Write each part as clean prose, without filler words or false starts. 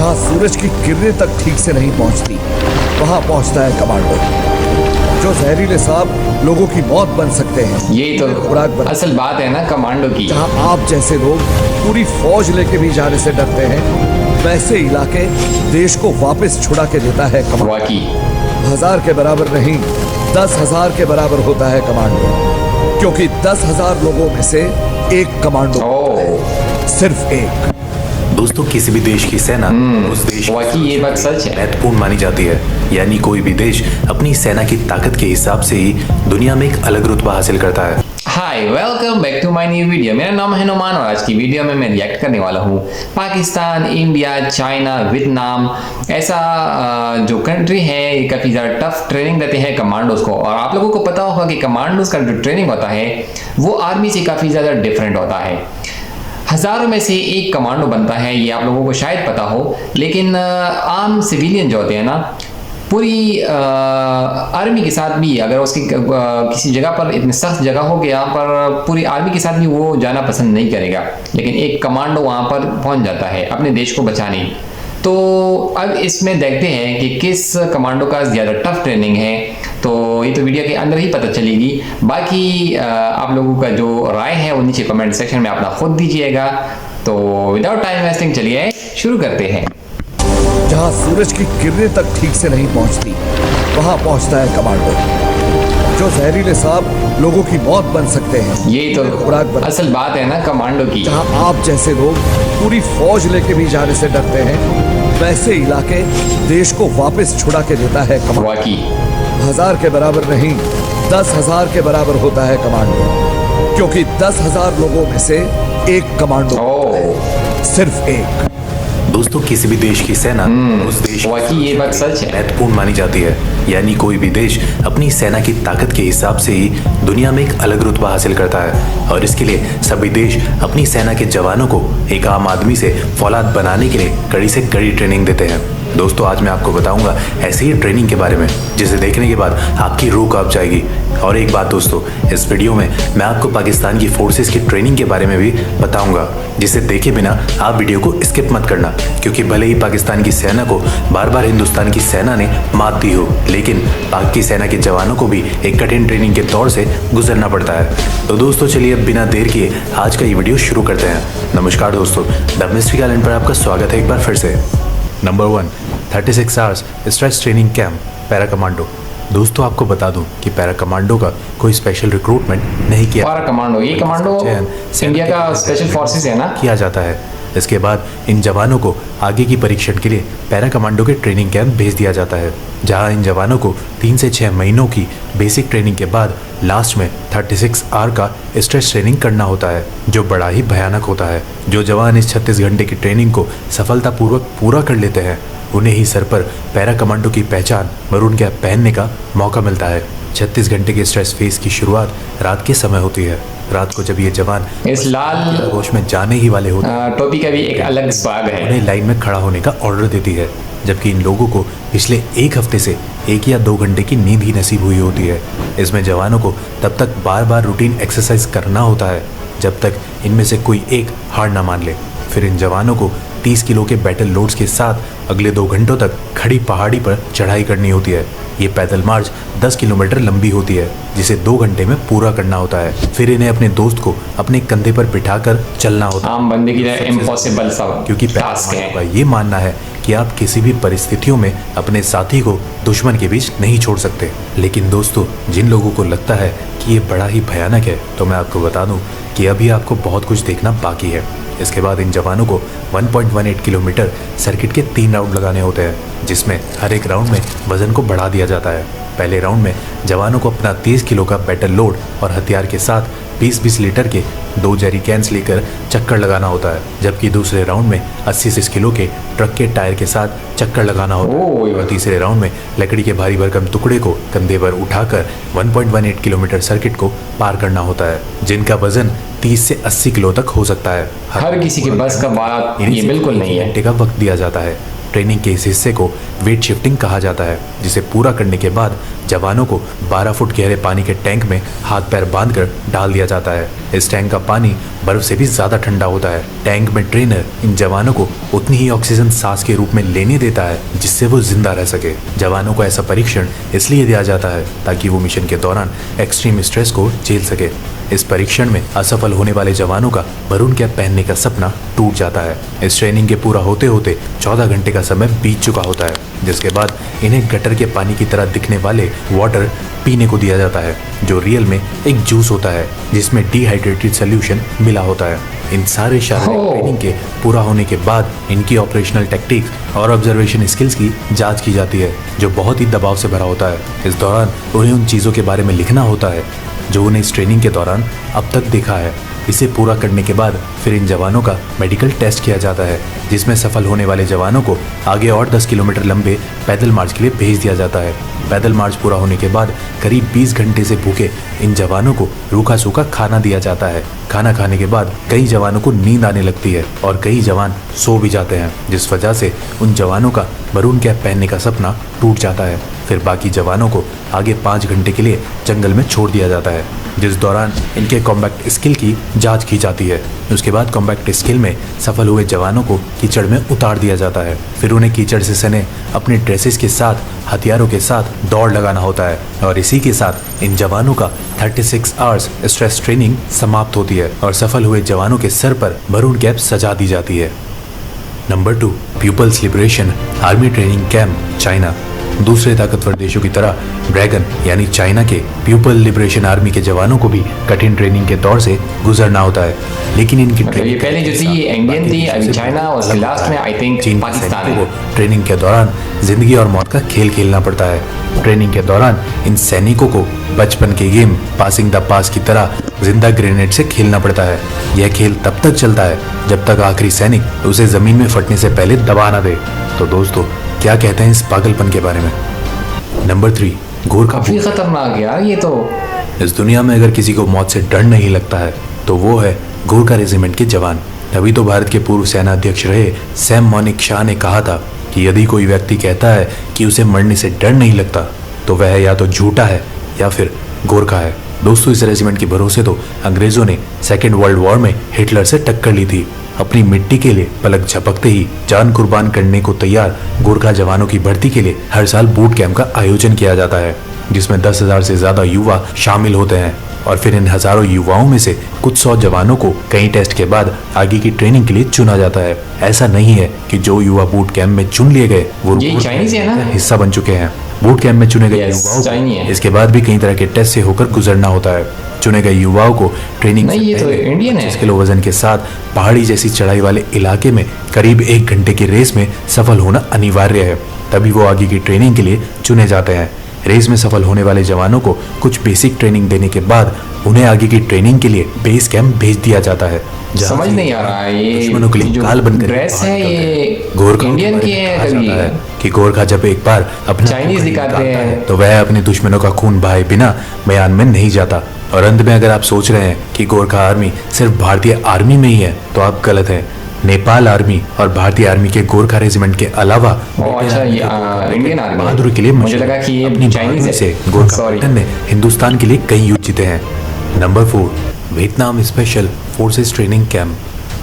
जहां सूरज की किरणें तक ठीक से नहीं पहुंचती, वहां पहुंचता है कमांडो, जो जहरीले सांप लोगों की मौत बन सकते हैं। यही तो असल बात है ना कमांडो की। जहां आप जैसे लोग पूरी फौज लेके भी जाने से डरते हैं, वैसे इलाके देश को वापस छुड़ा के देता है कमांडो। वाकई 1000 के बराबर नहीं, 10,000 के बराबर होता है कमांडो, क्योंकि 10,000 लोगों में से एक कमांडो होता है, सिर्फ एक। दोस्तों, किसी भी देश की सेना उस देश वाकई ये बात सच है, महत्वपूर्ण मानी जाती है। यानी कोई भी देश अपनी सेना की ताकत के हिसाब से ही दुनिया में एक अलग रुतबा हासिल करता है। Hi, welcome back to my new video. मेरा नाम है नुमान और आज की वीडियो में मैं रिएक्ट करने वाला हूँ पाकिस्तान, इंडिया, चाइना, वियतनाम ऐसा जो कंट्री है, ये काफ़ी ज़्यादा टफ ट्रेनिंग देते हैं कमांडोज को। और आप लोगों को पता होगा कि कमांडोज का जो ट्रेनिंग होता है वो आर्मी से काफ़ी ज़्यादा डिफरेंट होता है। हज़ारों में से एक कमांडो बनता है, ये आप लोगों को शायद पता हो, लेकिन आम सिविलियन जो होते हैं ना, पूरी आर्मी के साथ भी अगर उसकी किसी जगह पर इतनी सख्त जगह हो कि यहाँ पर पूरी आर्मी के साथ भी वो जाना पसंद नहीं करेगा, लेकिन एक कमांडो वहाँ पर पहुँच जाता है अपने देश को बचाने। तो अब इसमें देखते हैं कि किस कमांडो का ज़्यादा टफ ट्रेनिंग है, तो ये तो वीडियो के अंदर ही पता चलेगी। बाकी आप लोगों का जो राय है वो नीचे कमेंट सेक्शन में अपना खुद दीजिएगा। तो विदाउट टाइम वेस्टिंग चलिए शुरू करते हैं। जहां सूरज की किरणें तक ठीक से नहीं पहुंचती, वहां पहुंचता है कमांडो, जो जहरीले सांप लोगों की मौत बन सकते हैं। यही तो असल बात है ना कमांडो की। जहां आप जैसे लोग पूरी फौज लेके भी जाने से डरते हैं, वैसे इलाके देश को वापस छुड़ा के देता है कमांडो। वाकई 1000 के बराबर नहीं, 10,000 के बराबर होता है कमांडो, क्योंकि 10,000 लोगों में से एक कमांडो होता है, सिर्फ एक। दोस्तों, किसी भी देश की सेना उस देश वाकई ये बात सच है, महत्वपूर्ण मानी जाती है। यानी कोई भी देश अपनी सेना की ताकत के हिसाब से ही दुनिया में एक अलग रुतबा हासिल करता है। और इसके लिए सभी देश अपनी सेना के जवानों को एक आम आदमी से फौलाद बनाने के लिए कड़ी से कड़ी ट्रेनिंग देते हैं। दोस्तों, आज मैं आपको बताऊंगा ऐसी ही ट्रेनिंग के बारे में जिसे देखने के बाद आपकी रूह कांप जाएगी। और एक बात दोस्तों, इस वीडियो में मैं आपको पाकिस्तान की फोर्सेस की ट्रेनिंग के बारे में भी बताऊंगा, जिसे देखे बिना आप वीडियो को स्किप मत करना, क्योंकि भले ही पाकिस्तान की सेना को बार बार हिंदुस्तान की सेना ने मात दी हो, लेकिन पाक की सेना के जवानों को भी एक कठिन ट्रेनिंग के दौर से गुजरना पड़ता है। तो दोस्तों चलिए अब बिना देर किए आज का ये वीडियो शुरू करते हैं। नमस्कार दोस्तों, द मिस्ट्री आइलैंड पर आपका स्वागत है एक बार फिर से। Number 1, 36 hours stretch training camp para commando. दोस्तों आपको बता दूं कि पैरा कमांडो का कोई स्पेशल रिक्रूटमेंट नहीं किया। पैरा कमांडो, ये कमांडो इंडिया का स्पेशल फोर्सेस है ना, किया जाता है। इसके बाद इन जवानों को आगे की परीक्षण के लिए पैरा कमांडो के ट्रेनिंग कैंप भेज दिया जाता है, जहां इन जवानों को 3 से 6 महीनों की बेसिक ट्रेनिंग के बाद लास्ट में 36 आवर का स्ट्रेच ट्रेनिंग करना होता है, जो बड़ा ही भयानक होता है। जो जवान इस 36 घंटे की ट्रेनिंग को सफलतापूर्वक पूरा कर लेते हैं, उन्हें ही सर पर पैरा कमांडो की पहचान मरून कैप पहनने का मौका मिलता है। 36 घंटे के स्ट्रेस फेज की शुरुआत रात के समय होती है। रात को जब ये जवान इस लाल गोश में जाने ही वाले होते हैं, टोपी का भी एक अलग स्वाद है, उन्हें लाइन में खड़ा होने का ऑर्डर देती है, जबकि इन लोगों को पिछले एक हफ्ते से 1 या 2 घंटे की नींद ही नसीब हुई होती है। इसमें जवानों को तब तक बार बार रूटीन एक्सरसाइज करना होता है जब तक इनमें से कोई एक हार ना मान ले। फिर इन जवानों को 30 किलो के बैटल लोड्स के साथ अगले 2 घंटों तक खड़ी पहाड़ी पर चढ़ाई करनी होती है। ये पैदल मार्च 10 किलोमीटर लंबी होती है, जिसे 2 घंटे में पूरा करना होता है। फिर इन्हें अपने दोस्त को अपने कंधे पर बिठाकर चलना होता है। आम बंदे के लिए इम्पॉसिबल सा क्योंकि टास्क है। ये मानना है कि आप किसी भी परिस्थितियों में अपने साथी को दुश्मन के बीच नहीं छोड़ सकते। लेकिन दोस्तों, जिन लोगों को लगता है कि ये बड़ा ही भयानक है, तो मैं आपको बता दूं कि अभी आपको बहुत कुछ देखना बाकी है। इसके बाद इन जवानों को 1.18 किलोमीटर सर्किट के 3 राउंड लगाने होते हैं, जिसमें हर एक राउंड में वजन को बढ़ा दिया जाता है। पहले राउंड में जवानों को अपना 30 किलो का बैटल लोड और हथियार के साथ 20-20 लीटर के 2 जेरी कैंस लेकर चक्कर लगाना होता है, जबकि दूसरे राउंड में 80 किलो के ट्रक के टायर के साथ चक्कर लगाना होता है। और तीसरे राउंड में लकड़ी के भारी भरकम टुकड़े को कंधे पर उठाकर 1.18 किलोमीटर सर्किट को पार करना होता है, जिनका वजन 30 से 80 किलो तक हो सकता है। हर किसी के बस का बात ये बिल्कुल नहीं है। घंटे का वक्त दिया जाता है। ट्रेनिंग के इस हिस्से को वेट शिफ्टिंग कहा जाता है, जिसे पूरा करने के बाद जवानों को 12 फुट गहरे पानी के टैंक में हाथ पैर बांधकर डाल दिया जाता है। इस टैंक का पानी बर्फ से भी ज्यादा ठंडा होता है। टैंक में ट्रेनर इन जवानों को उतनी ही ऑक्सीजन सांस के रूप में लेने देता है जिससे वो जिंदा रह सके। जवानों को ऐसा परीक्षण इसलिए दिया जाता है ताकि वो मिशन के दौरान एक्सट्रीम स्ट्रेस को झेल सके। इस परीक्षण में असफल होने वाले जवानों का मरून कैप पहनने का सपना टूट जाता है। इस ट्रेनिंग के पूरा होते होते 14 घंटे का समय बीत चुका होता है, जिसके बाद इन्हें गटर के पानी की तरह दिखने वाले वाटर पीने को दिया जाता है, जो रियल में एक जूस होता है जिसमें डिहाइड्रेटेड सोल्यूशन मिला होता है। इन सारे शारीरिक ट्रेनिंग के पूरा होने के बाद इनकी ऑपरेशनल टेक्निक्स और ऑब्जर्वेशन स्किल्स की जांच की जाती है, जो बहुत ही दबाव से भरा होता है। इस दौरान उन्हें उन चीज़ों के बारे में लिखना होता है जो उन्हें इस ट्रेनिंग के दौरान अब तक देखा है। इसे पूरा करने के बाद फिर इन जवानों का मेडिकल टेस्ट किया जाता है, जिसमें सफल होने वाले जवानों को आगे और 10 किलोमीटर लंबे पैदल मार्च के लिए भेज दिया जाता है। पैदल मार्च पूरा होने के बाद करीब 20 घंटे से भूखे इन जवानों को रूखा सूखा खाना दिया जाता है। खाना खाने के बाद कई जवानों को नींद आने लगती है और कई जवान सो भी जाते हैं, जिस वजह से उन जवानों का मरून कैप पहनने का सपना टूट जाता है। फिर बाकी जवानों को आगे 5 घंटे के लिए जंगल में छोड़ दिया जाता है, जिस दौरान इनके कॉम्बैट स्किल की जांच की जाती है। उसके बाद कॉम्बैट स्किल में सफल हुए जवानों को कीचड़ में उतार दिया जाता है। फिर उन्हें कीचड़ से सने अपने ड्रेसेस के साथ हथियारों के साथ दौड़ लगाना होता है और इसी के साथ इन जवानों का 36 आवर्स स्ट्रेस ट्रेनिंग समाप्त होती है और सफल हुए जवानों के सर पर मरून कैप सजा दी जाती है। Number 2, People's Liberation Army training camp, China. दूसरे ताकतवर देशों की तरह ड्रैगन यानी चाइना के पीपल लिबरेशन आर्मी के जवानों को भी कठिन ट्रेनिंग के दौर से गुजरना होता है, लेकिन इनकी ये पहले जो थी ये इंडियन थी, अभी चाइना और उसके लास्ट में आई थिंक पाकिस्तान है। ट्रेनिंग के दौरान जिंदगी और मौत का खेल खेलना पड़ता है। ट्रेनिंग के दौरान इन सैनिकों को बचपन के गेम पासिंग द पास की तरह जिंदा ग्रेनेड से खेलना पड़ता है। यह खेल तब तक चलता है जब तक आखिरी सैनिक उसे जमीन में फटने से पहले दबा ना दे। तो दोस्तों, क्या कहते हैं इस पागलपन के बारे में? नंबर 3, गोरखा। काफी खतरनाक यार ये तो। इस दुनिया में अगर किसी को मौत से डर नहीं लगता है तो वो है गोरखा रेजिमेंट के जवान। तभी तो भारत के पूर्व सेना अध्यक्ष रहे सैम मोनिक शाह ने कहा था कि यदि कोई व्यक्ति कहता है कि उसे मरने से डर नहीं लगता तो वह या तो झूठा है या फिर गोरखा है। दोस्तों, इस रेजिमेंट के भरोसे तो अंग्रेजों ने सेकेंड वर्ल्ड वॉर में हिटलर से टक्कर ली थी। अपनी मिट्टी के लिए पलक झपकते ही जान कुर्बान करने को तैयार गोरखा जवानों की भर्ती के लिए हर साल बूट कैंप का आयोजन किया जाता है, जिसमें 10,000 से ज्यादा युवा शामिल होते हैं और फिर इन हजारों युवाओं में से कुछ 100 जवानों को कई टेस्ट के बाद आगे की ट्रेनिंग के लिए चुना जाता है। ऐसा नहीं है कि जो युवा बूट कैंप में चुन लिए गए वो हिस्सा बन चुके हैं। बूट कैंप में चुने गए युवाओं को इसके बाद भी कई तरह के टेस्ट से होकर गुजरना होता है। चुने गए युवाओं को ट्रेनिंग नहीं, ये तो इंडियन है। 25 किलो वजन के साथ पहाड़ी जैसी चढ़ाई वाले इलाके में करीब 1 घंटे की रेस में सफल होना अनिवार्य है, तभी वो आगे की ट्रेनिंग के लिए चुने जाते हैं। रेस में सफल होने वाले जवानों को कुछ बेसिक ट्रेनिंग देने के बाद उन्हें आगे की ट्रेनिंग के लिए बेस कैंप भेज दिया जाता है। समझ नहीं आ रहा है, ये दुश्मनों के लिए काल बनकर ड्रेस है ये गोरखा इंडियन की है कभी कि गोरखा जब एक बार अपना चाइनीज दिखाते हैं तो वह अपने दुश्मनों का खून बहाए बिना मैदान में नहीं जाता। और अंत में अगर आप सोच रहे हैं कि गोरखा आर्मी सिर्फ भारतीय आर्मी में ही है तो आप गलत हैं। नेपाल आर्मी और भारतीय आर्मी के गोरखा रेजिमेंट के अलावा अच्छा ये इंडियन आर्मी बहादुरी के लिए मुझे लगा कि ये अपनी चाइनीज से है। गोरखा ने हिंदुस्तान के लिए कई युद्ध जीते हैं। Number 4, Vietnam special forces training camp.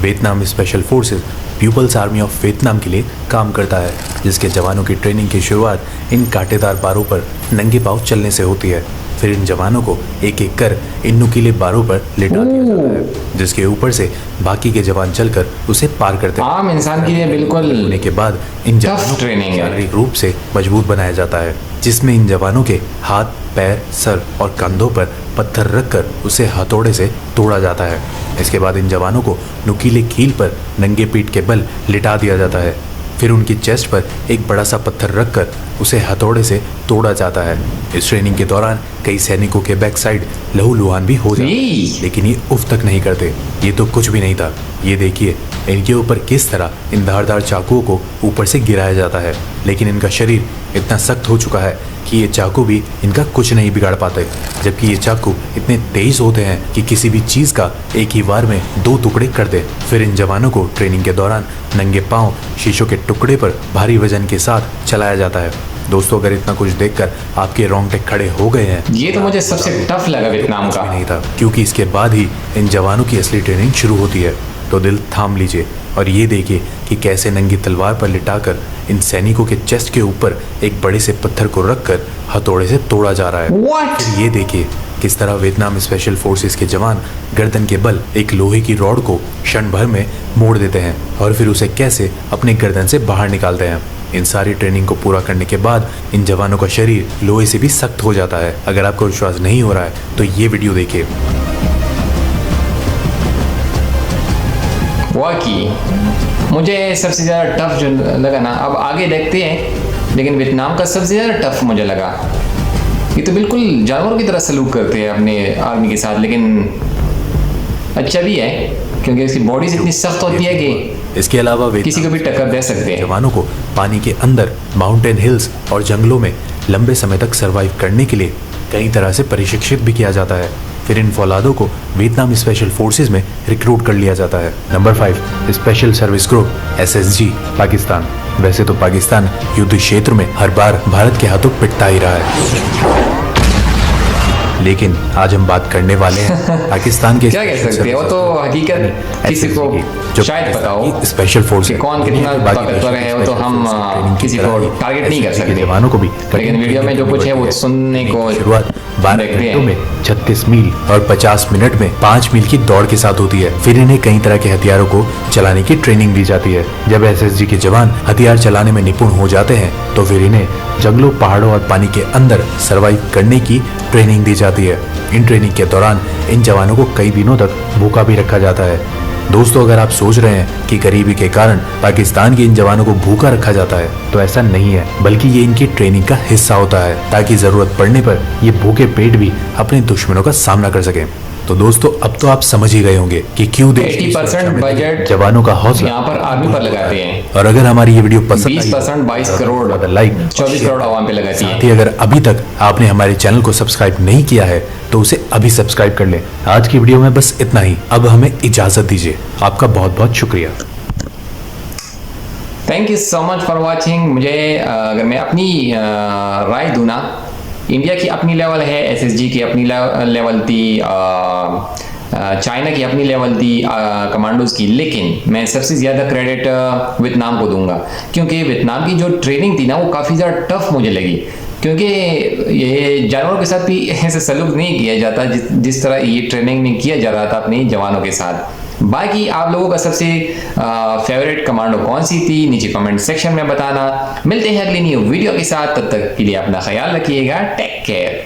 Vietnam special forces People's Army of Vietnam के लिए काम करता है, जिसके जवानों की ट्रेनिंग की शुरुआत इन कांटेदार बारों पर नंगे पांव चलने से होती है। फिर इन जवानों को एक एक कर इन नुकीले बारों पर लेटा दिया जाता है, जिसके ऊपर से बाकी के जवान चलकर उसे पार करते हैं। आम इंसान के लिए बिल्कुल होने के बाद इन जवानों को शारीरिक रूप से मजबूत बनाया जाता है, जिसमें इन जवानों के हाथ, पैर, सर और कंधों पर पत्थर रखकर उसे हथौड़े से तोड़ा जाता है। इसके बाद इन जवानों को नुकीले कील पर नंगे पीठ के बल लिटा दिया जाता है। फिर उनकी चेस्ट पर एक बड़ा सा पत्थर रखकर उसे हथौड़े से तोड़ा जाता है। इस ट्रेनिंग के दौरान कई सैनिकों के बैक साइड लहूलुहान भी हो जाते हैं, लेकिन ये उफ तक नहीं करते। ये तो कुछ भी नहीं था, ये देखिए इनके ऊपर किस तरह इन धारदार चाकुओं को ऊपर से गिराया जाता है, लेकिन इनका शरीर इतना सख्त हो चुका है कि ये चाकू भी इनका कुछ नहीं बिगाड़ पाते, जबकि ये चाकू इतने तेज होते हैं कि किसी भी चीज़ का एक ही बार में 2 टुकड़े कर दे। फिर इन जवानों को ट्रेनिंग के दौरान नंगे पांव शीशों के टुकड़े पर भारी वजन के साथ चलाया जाता है। दोस्तों, अगर इतना कुछ देखकर आपके रोंगटे खड़े हो गए हैं, ये तो मुझे सबसे टफ लगा वियतनाम का। नहीं था, क्योंकि इसके बाद ही इन जवानों की असली ट्रेनिंग शुरू होती है। तो दिल थाम लीजिए और ये देखिए कि कैसे नंगी तलवार पर लिटाकर इन सैनिकों के चेस्ट के ऊपर एक बड़े से पत्थर को रखकर हथौड़े से तोड़ा जा रहा है। What? फिर ये देखिए किस तरह वियतनाम स्पेशल फोर्सेस के जवान गर्दन के बल एक लोहे की रॉड को क्षण भर में मोड़ देते हैं और फिर उसे कैसे अपने गर्दन से बाहर निकालते हैं। इन सारी ट्रेनिंग को पूरा करने के बाद इन जवानों का शरीर लोहे से भी सख्त हो जाता है। अगर आपको विश्वास नहीं हो रहा है तो ये वीडियो देखिए। वाकई मुझे सबसे ज़्यादा टफ जो लगा ना, अब आगे देखते हैं, लेकिन वियतनाम का सबसे ज़्यादा टफ मुझे लगा। ये तो बिल्कुल जानवरों की तरह सलूक करते हैं अपने आर्मी के साथ, लेकिन अच्छा भी है क्योंकि इसकी बॉडी इतनी सख्त होती है कि इसके अलावा वे किसी को भी टक्कर दे सकते हैं। जवानों को पानी के अंदर, माउंटेन हिल्स और जंगलों में लंबे समय तक सरवाइव करने के लिए कई तरह से प्रशिक्षित भी किया जाता है। फिर इन फौलादों को वियतनाम स्पेशल फोर्सेस में रिक्रूट कर लिया जाता है। Number 5, special service group SSG Pakistan. वैसे तो पाकिस्तान युद्ध क्षेत्र में हर बार भारत के हाथों पिटता ही रहा है, लेकिन आज हम बात करने वाले हैं पाकिस्तान के क्या कह सकते हैं, वो तो हकीकत किसी को शायद पता हो स्पेशल फोर्स कि कौन कितना ताकतवर है, वो तो हम किसी को टारगेट नहीं कर सकते। जवानों को भी, लेकिन वीडियो में जो कुछ है वो सुनने को शुरुआत 12 देखते घंटों हैं। में 36 मील और 50 मिनट में 5 मील की दौड़ के साथ होती है। फिर इन्हें कई तरह के हथियारों को चलाने की ट्रेनिंग दी जाती है। जब SSG के जवान हथियार चलाने में निपुण हो जाते हैं तो फिर इन्हें जंगलों, पहाड़ों और पानी के अंदर सरवाइव करने की ट्रेनिंग दी जाती है। इन ट्रेनिंग के दौरान इन जवानों को कई दिनों तक भूखा भी रखा जाता है। दोस्तों, अगर आप सोच रहे हैं कि गरीबी के कारण पाकिस्तान के इन जवानों को भूखा रखा जाता है, तो ऐसा नहीं है, बल्कि ये इनकी ट्रेनिंग का हिस्सा होता है ताकि जरूरत पड़ने पर ये भूखे पेट भी अपने दुश्मनों का सामना कर सकें। तो दोस्तों, अब तो आप समझ ही गए होंगे कि क्यों देश 80% बजट जवानों का हौसला यहाँ पर आर्मी पर लगाते हैं और अगर हमारी ये वीडियो पसंद 20% 22 करोड़ लाइक 24 करोड़ आवाम पे लगाती है। साथ ही अगर अभी तक आपने हमारे चैनल को सब्सक्राइब नहीं किया है तो उसे अभी सब्सक्राइब कर लें। आज की वीडियो में बस इतना ही। अब हमें इजाजत दीजिए। आपका बहुत बहुत शुक्रिया। Thank you so much for watching. मुझे अगर मैं अपनी राय दूँ ना, इंडिया की अपनी लेवल है, SSG की अपनी लेवल थी, चाइना की अपनी लेवल थी कमांडोज की, लेकिन मैं सबसे ज़्यादा क्रेडिट वियतनाम को दूंगा क्योंकि वियतनाम की जो ट्रेनिंग थी ना वो काफ़ी ज़्यादा टफ मुझे लगी, क्योंकि ये जानवरों के साथ भी ऐसे सलूक नहीं किया जाता जिस तरह ये ट्रेनिंग में किया जा रहा था अपने जवानों के साथ। बाकी आप लोगों का सबसे फेवरेट कमांडो कौन सी थी नीचे कमेंट सेक्शन में बताना। मिलते हैं अगली न्यू वीडियो के साथ, तब तक के लिए अपना ख्याल रखिएगा। Take care.